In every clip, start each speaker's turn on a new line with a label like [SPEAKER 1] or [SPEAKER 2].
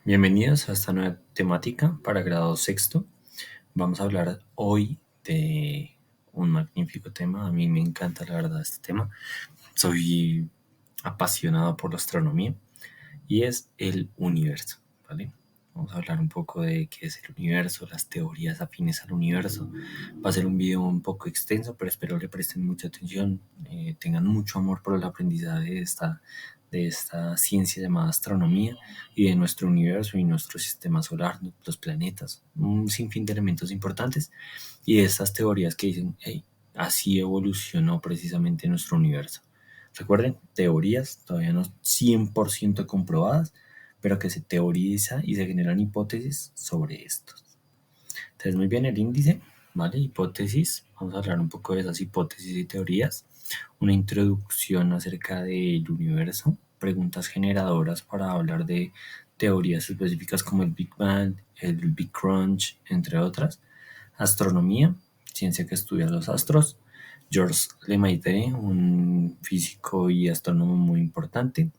[SPEAKER 1] Bienvenidos a esta nueva temática para grado sexto. Vamos a hablar hoy de un magnífico tema. A mí me encanta la verdad este tema. Soy apasionado por la astronomía y es el universo, ¿vale? Vamos a hablar un poco de qué es el universo, las teorías afines al universo. Va a ser un video un poco extenso, pero espero le presten mucha atención, tengan mucho amor por el aprendizaje de esta ciencia llamada astronomía y de nuestro universo y nuestro sistema solar, los planetas, un sinfín de elementos importantes y de estas teorías que dicen, hey, así evolucionó precisamente nuestro universo. Recuerden, teorías todavía no 100% comprobadas, pero que se teoriza y se generan hipótesis sobre estos. Entonces, muy bien, el índice, ¿vale? Hipótesis, vamos a hablar un poco de esas hipótesis y teorías, una introducción acerca del universo, preguntas generadoras para hablar de teorías específicas como el Big Bang, el Big Crunch, entre otras, astronomía, ciencia que estudia los astros, Georges Lemaitre, un físico y astrónomo muy importante,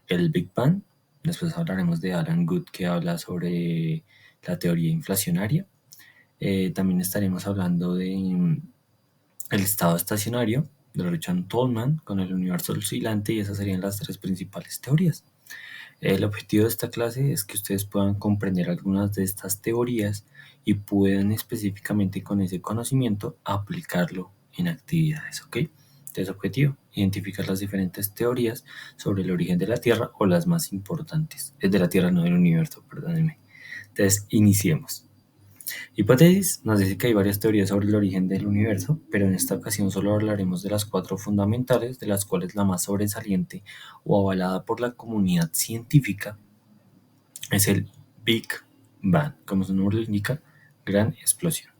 [SPEAKER 1] el Big Bang, después hablaremos de Alan Guth que habla sobre la teoría inflacionaria, también estaremos hablando de el estado estacionario de Richard Tolman con el universo oscilante y esas serían las tres principales teorías. El objetivo de esta clase es que ustedes puedan comprender algunas de estas teorías y puedan específicamente con ese conocimiento aplicarlo en actividades, ¿ok? Entonces, objetivo, identificar las diferentes teorías sobre el origen de la Tierra o las más importantes. Es de la Tierra, no del universo, perdónenme. Entonces, iniciemos. Hipótesis nos dice que hay varias teorías sobre el origen del universo, pero en esta ocasión solo hablaremos de las cuatro fundamentales, de las cuales la más sobresaliente o avalada por la comunidad científica es el Big Bang, como su nombre lo indica, gran explosión.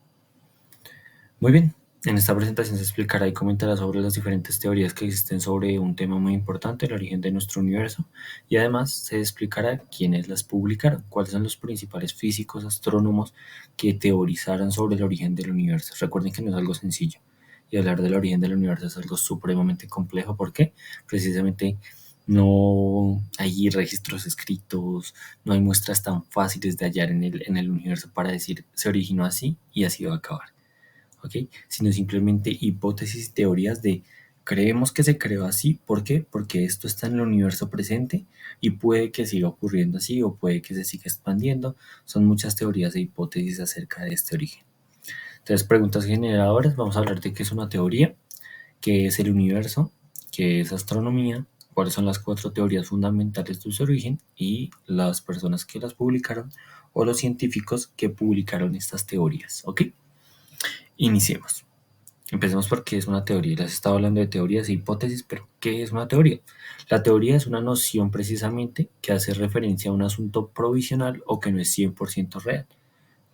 [SPEAKER 1] Muy bien, en esta presentación se explicará y comentará sobre las diferentes teorías que existen sobre un tema muy importante, el origen de nuestro universo, y además se explicará quiénes las publicaron, cuáles son los principales físicos, astrónomos que teorizaron sobre el origen del universo. Recuerden que no es algo sencillo, y hablar del origen del universo es algo supremamente complejo, porque precisamente no hay registros escritos, no hay muestras tan fáciles de hallar en el universo para decir se originó así y así va a acabar. ¿Ok? Sino simplemente hipótesis y teorías de creemos que se creó así, ¿por qué? Porque esto está en el universo presente y puede que siga ocurriendo así o puede que se siga expandiendo. Son muchas teorías e hipótesis acerca de este origen. Entonces, preguntas generadoras, vamos a hablar de qué es una teoría, qué es el universo, qué es astronomía, cuáles son las cuatro teorías fundamentales de su origen y las personas que las publicaron o los científicos que publicaron estas teorías, ¿ok? Iniciemos. Empecemos por qué es una teoría. Les estaba hablando de teorías e hipótesis, pero ¿qué es una teoría? La teoría es una noción precisamente que hace referencia a un asunto provisional o que no es 100% real.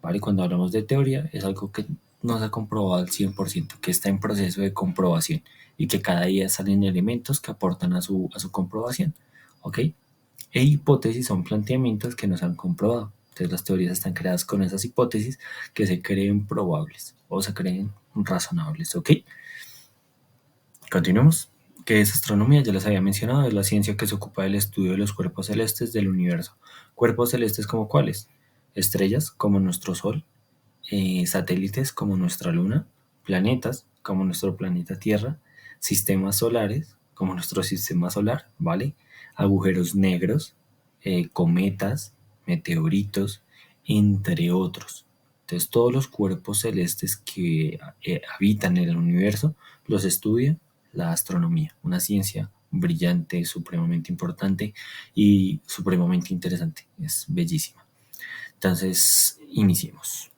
[SPEAKER 1] ¿Vale? Cuando hablamos de teoría es algo que no se ha comprobado al 100%, que está en proceso de comprobación y que cada día salen elementos que aportan a su comprobación. ¿Ok? E hipótesis son planteamientos que no se han comprobado. Entonces las teorías están creadas con esas hipótesis que se creen probables o se creen razonables, ¿ok? Continuemos. ¿Qué es astronomía? Ya les había mencionado, es la ciencia que se ocupa del estudio de los cuerpos celestes del universo. ¿Cuerpos celestes como cuáles? Estrellas como nuestro Sol, satélites como nuestra Luna, planetas como nuestro planeta Tierra, sistemas solares como nuestro sistema solar, ¿vale? Agujeros negros, cometas, meteoritos, entre otros. Entonces todos los cuerpos celestes que habitan en el universo los estudia la astronomía, una ciencia brillante, supremamente importante y supremamente interesante. Es bellísima. Entonces, iniciemos.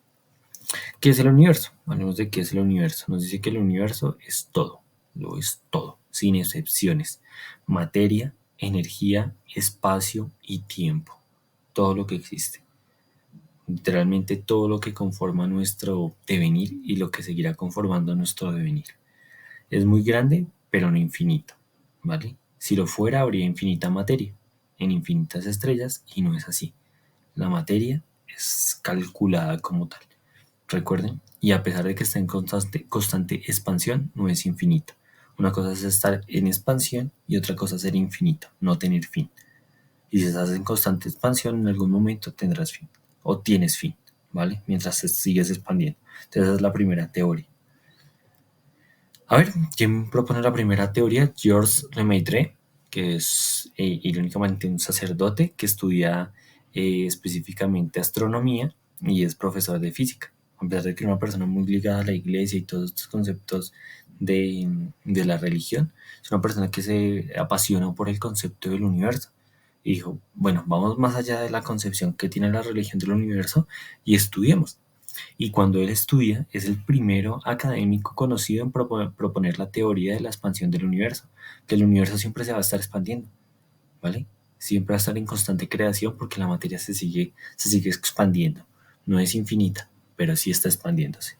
[SPEAKER 1] ¿Qué es el universo? Hablemos de qué es el universo. Nos dice que el universo es todo, lo es todo, sin excepciones. Materia, energía, espacio y tiempo. Todo lo que existe. Literalmente todo lo que conforma nuestro devenir y lo que seguirá conformando nuestro devenir. Es muy grande, pero no infinito, ¿vale? Si lo fuera, habría infinita materia, en infinitas estrellas, y no es así. La materia es calculada como tal. Recuerden, y a pesar de que está en constante expansión, no es infinito. Una cosa es estar en expansión y otra cosa es ser infinito, no tener fin. Y si estás en constante expansión, en algún momento tendrás fin o tienes fin, ¿vale? Mientras te sigues expandiendo. Entonces esa es la primera teoría. A ver, ¿quién propone la primera teoría? Georges Lemaitre, que es irónicamente un sacerdote que estudia específicamente astronomía y es profesor de física. A pesar de que es una persona muy ligada a la iglesia y todos estos conceptos de la religión, es una persona que se apasionó por el concepto del universo. Y dijo, bueno, vamos más allá de la concepción que tiene la religión del universo y estudiemos. Y cuando él estudia, es el primero académico conocido en proponer la teoría de la expansión del universo, que el universo siempre se va a estar expandiendo, ¿vale? Siempre va a estar en constante creación porque la materia se sigue expandiendo. No es infinita, pero sí está expandiéndose.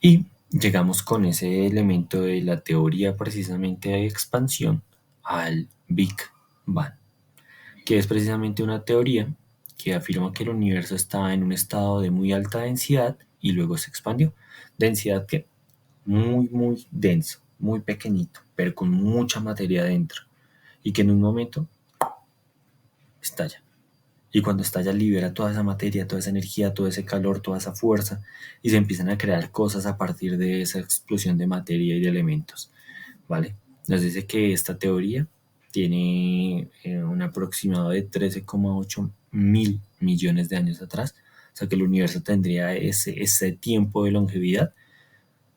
[SPEAKER 1] Y llegamos con ese elemento de la teoría precisamente de expansión al Big Bang, que es precisamente una teoría que afirma que el universo estaba en un estado de muy alta densidad y luego se expandió. Densidad que muy denso, muy pequeñito, pero con mucha materia adentro. Y que en un momento estalla. Y cuando estalla libera toda esa materia, toda esa energía, todo ese calor, toda esa fuerza y se empiezan a crear cosas a partir de esa explosión de materia y de elementos. ¿Vale? Nos dice que esta teoría tiene un aproximado de 13,8 mil millones de años atrás, o sea que el universo tendría ese tiempo de longevidad,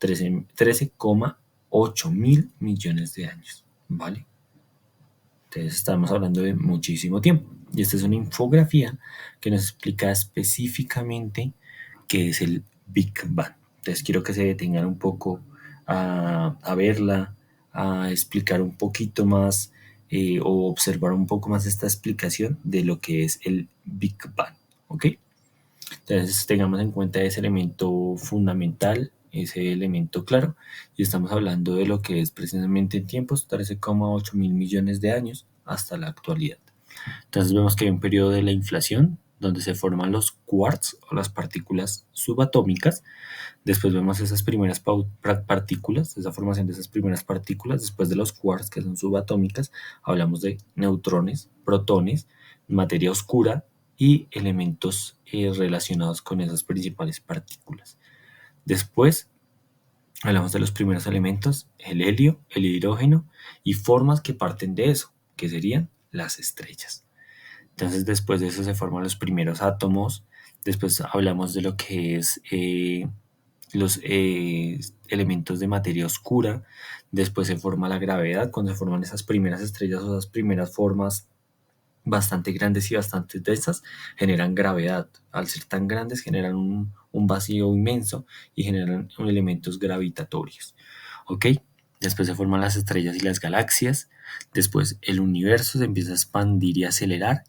[SPEAKER 1] 13,8 mil millones de años, ¿vale? Entonces estamos hablando de muchísimo tiempo. Y esta es una infografía que nos explica específicamente qué es el Big Bang. Entonces quiero que se detengan un poco a verla, a explicar un poquito más o observar un poco más esta explicación de lo que es el Big Bang. ¿Ok? Entonces tengamos en cuenta ese elemento fundamental, ese elemento claro, y estamos hablando de lo que es precisamente en tiempos, 13,8 mil millones de años hasta la actualidad. Entonces vemos que hay un periodo de la inflación donde se forman los quarks o las partículas subatómicas. Después vemos esas primeras partículas, esa formación de esas primeras partículas. Después de los quarks, que son subatómicas, hablamos de neutrones, protones, materia oscura y elementos relacionados con esas principales partículas. Después hablamos de los primeros elementos, el helio, el hidrógeno y formas que parten de eso, que serían las estrellas. Entonces después de eso se forman los primeros átomos. Después hablamos de lo que es los elementos de materia oscura. Después se forma la gravedad, cuando se forman esas primeras estrellas o esas primeras formas bastante grandes y bastante densas, generan gravedad. Al ser tan grandes generan un vacío inmenso y generan elementos gravitatorios. ¿Ok? Después se forman las estrellas y las galaxias. Después el universo se empieza a expandir y acelerar.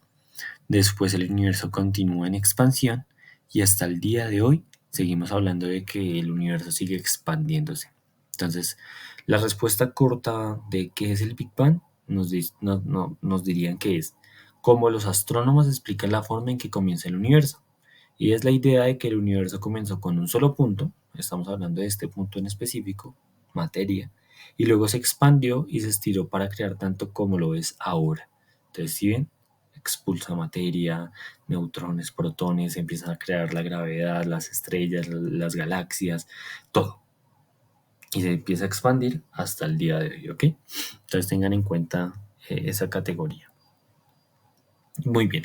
[SPEAKER 1] Después el universo continúa en expansión y hasta el día de hoy seguimos hablando de que el universo sigue expandiéndose. Entonces, la respuesta corta de qué es el Big Bang nos dirían que es cómo los astrónomos explican la forma en que comienza el universo. Y es la idea de que el universo comenzó con un solo punto, estamos hablando de este punto en específico, materia, y luego se expandió y se estiró para crear tanto como lo es ahora. Entonces, si ven, expulsa materia, neutrones, protones, empiezan a crear la gravedad, las estrellas, las galaxias, todo. Y se empieza a expandir hasta el día de hoy, ¿ok? Entonces tengan en cuenta esa categoría. Muy bien.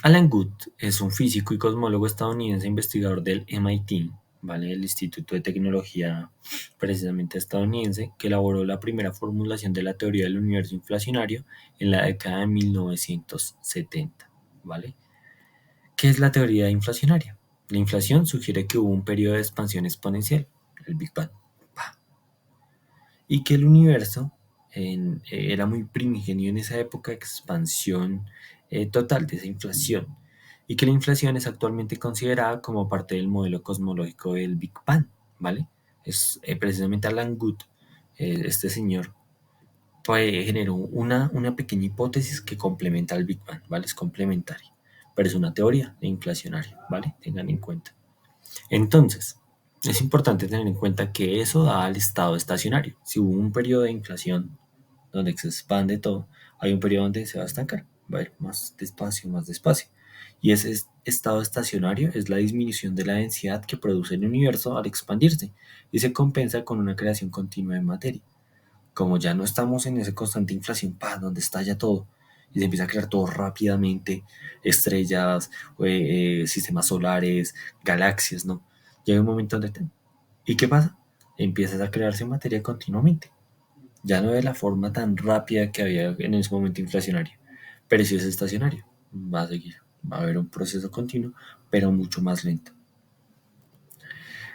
[SPEAKER 1] Alan Guth es un físico y cosmólogo estadounidense investigador del MIT, ¿vale? El Instituto de Tecnología precisamente estadounidense, que elaboró la primera formulación de la teoría del universo inflacionario en la década de 1970, ¿vale? ¿Qué es la teoría inflacionaria? La inflación sugiere que hubo un periodo de expansión exponencial, el Big Bang, y que el universo era muy primigenio en esa época de expansión total, de esa inflación, y que la inflación es actualmente considerada como parte del modelo cosmológico del Big Bang, ¿vale? Es precisamente Alan Guth, este señor, pues, generó una pequeña hipótesis que complementa al Big Bang, ¿vale? Es complementaria, pero es una teoría de inflacionaria, ¿vale? Tengan en cuenta. Entonces, es importante tener en cuenta que eso da al estado estacionario. Si hubo un periodo de inflación donde se expande todo, hay un periodo donde se va a estancar, va a ir más despacio, más despacio. Y ese estado estacionario es la disminución de la densidad que produce el universo al expandirse y se compensa con una creación continua de materia. Como ya no estamos en esa constante inflación, donde estalla todo y se empieza a crear todo rápidamente, estrellas, sistemas solares, galaxias, ¿no? Llega un momento donde... ¿Y qué pasa? Empieza a crearse materia continuamente. Ya no de la forma tan rápida que había en ese momento inflacionario, pero si es estacionario, va a seguir, va a haber un proceso continuo, pero mucho más lento.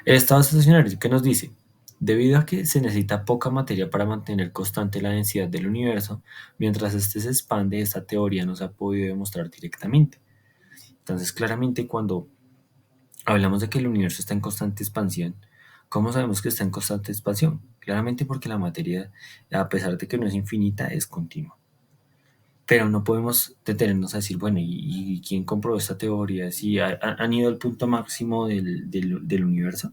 [SPEAKER 1] El estado estacionario, ¿qué nos dice? Debido a que se necesita poca materia para mantener constante la densidad del universo, mientras éste se expande, esta teoría no se ha podido demostrar directamente. Entonces, claramente, cuando hablamos de que el universo está en constante expansión, ¿cómo sabemos que está en constante expansión? Claramente porque la materia, a pesar de que no es infinita, es continua. Pero no podemos detenernos a decir, bueno, ¿y quién comprobó esta teoría? ¿Si han ido al punto máximo del universo?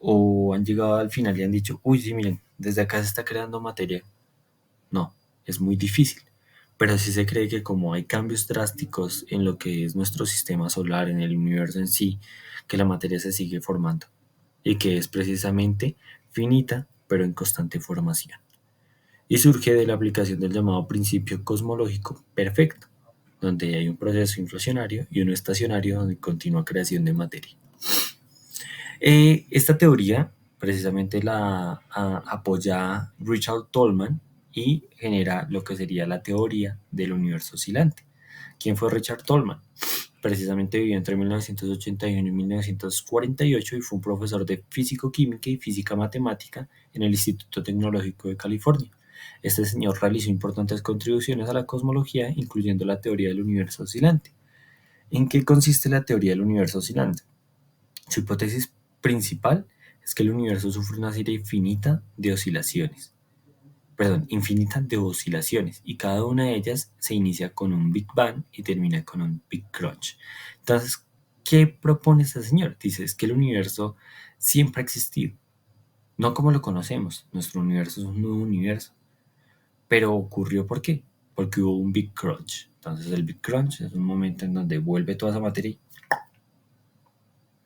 [SPEAKER 1] ¿O han llegado al final y han dicho, uy, sí, miren, desde acá se está creando materia? No, es muy difícil. Pero sí se cree que como hay cambios drásticos en lo que es nuestro sistema solar, en el universo en sí, que la materia se sigue formando y que es precisamente finita, pero en constante formación. Y surge de la aplicación del llamado principio cosmológico perfecto, donde hay un proceso inflacionario y uno estacionario donde continúa creación de materia. Esta teoría precisamente la apoya Richard Tolman y genera lo que sería la teoría del universo oscilante. ¿Quién fue Richard Tolman? Precisamente vivió entre 1981 y 1948 y fue un profesor de físico-química y física matemática en el Instituto Tecnológico de California. Este señor realizó importantes contribuciones a la cosmología, incluyendo la teoría del universo oscilante. ¿En qué consiste la teoría del universo oscilante? Su hipótesis principal es que el universo sufre una serie infinita de oscilaciones, y cada una de ellas se inicia con un Big Bang y termina con un Big Crunch. Entonces, ¿qué propone este señor? Dice, es que el universo siempre ha existido, no como lo conocemos, nuestro universo es un nuevo universo, pero ocurrió ¿por qué? Porque hubo un Big Crunch. Entonces el Big Crunch es un momento en donde vuelve toda esa materia y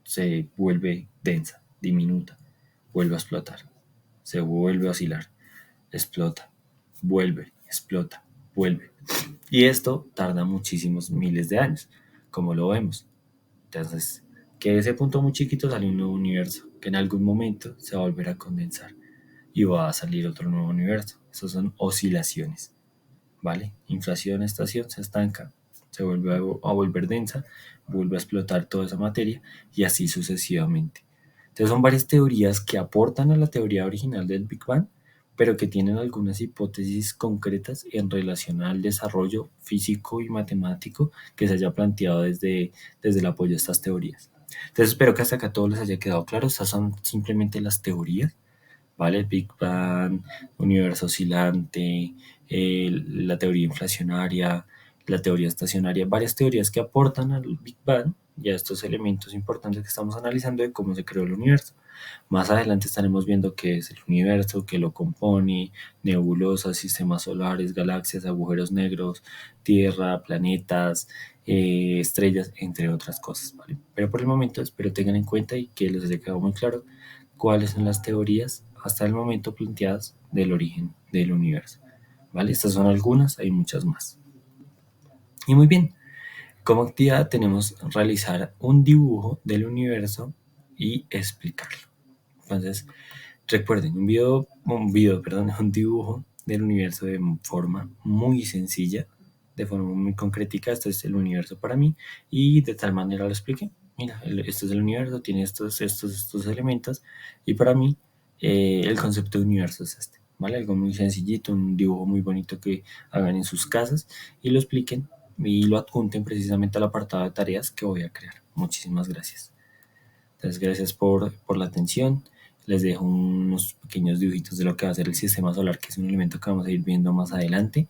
[SPEAKER 1] se vuelve densa, diminuta, vuelve a explotar, se vuelve a oscilar, explota, vuelve, explota, vuelve. Y esto tarda muchísimos miles de años, como lo vemos. Entonces, que de ese punto muy chiquito sale un nuevo universo, que en algún momento se va a volver a condensar y va a salir otro nuevo universo. Esas son oscilaciones, ¿vale? Inflación, estación, se estanca, se vuelve a volver densa, vuelve a explotar toda esa materia y así sucesivamente. Entonces son varias teorías que aportan a la teoría original del Big Bang, pero que tienen algunas hipótesis concretas en relación al desarrollo físico y matemático que se haya planteado desde el apoyo a estas teorías. Entonces espero que hasta acá todo les haya quedado claro. Estas son simplemente las teorías, ¿vale? El Big Bang, universo oscilante, la teoría inflacionaria, la teoría estacionaria, varias teorías que aportan al Big Bang y a estos elementos importantes que estamos analizando de cómo se creó el universo. Más adelante estaremos viendo qué es el universo, qué lo compone, nebulosas, sistemas solares, galaxias, agujeros negros, Tierra, planetas, estrellas, entre otras cosas, ¿vale? Pero por el momento espero tengan en cuenta y que les haya quedado muy claro cuáles son las teorías hasta el momento planteadas del origen del universo, ¿vale? Estas son algunas, hay muchas más. Y muy bien, como actividad tenemos realizar un dibujo del universo y explicarlo. Entonces, recuerden, un dibujo del universo de forma muy sencilla, de forma muy concretica. Este es el universo para mí y de tal manera lo expliqué. Mira, este es el universo, tiene estos elementos y para mí el concepto de universo es este, ¿vale? Algo muy sencillito, un dibujo muy bonito que hagan en sus casas y lo expliquen y lo adjunten precisamente al apartado de tareas que voy a crear. Muchísimas gracias. Entonces, gracias por la atención. Les dejo unos pequeños dibujitos de lo que va a ser el sistema solar, que es un elemento que vamos a ir viendo más adelante,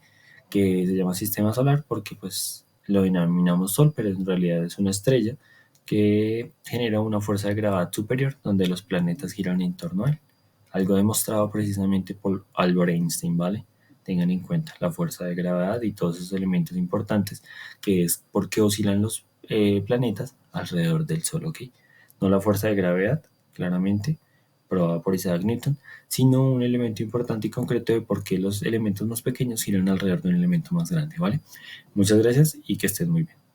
[SPEAKER 1] que se llama sistema solar porque pues lo denominamos Sol, pero en realidad es una estrella que genera una fuerza de gravedad superior donde los planetas giran en torno a él. Algo demostrado precisamente por Albert Einstein, ¿vale? tengan en cuenta la fuerza de gravedad y todos esos elementos importantes, que es por qué oscilan los planetas alrededor del Sol, ¿ok? No la fuerza de gravedad, claramente, probada por Isaac Newton, sino un elemento importante y concreto de por qué los elementos más pequeños giran alrededor de un elemento más grande, ¿vale? Muchas gracias y que estés muy bien.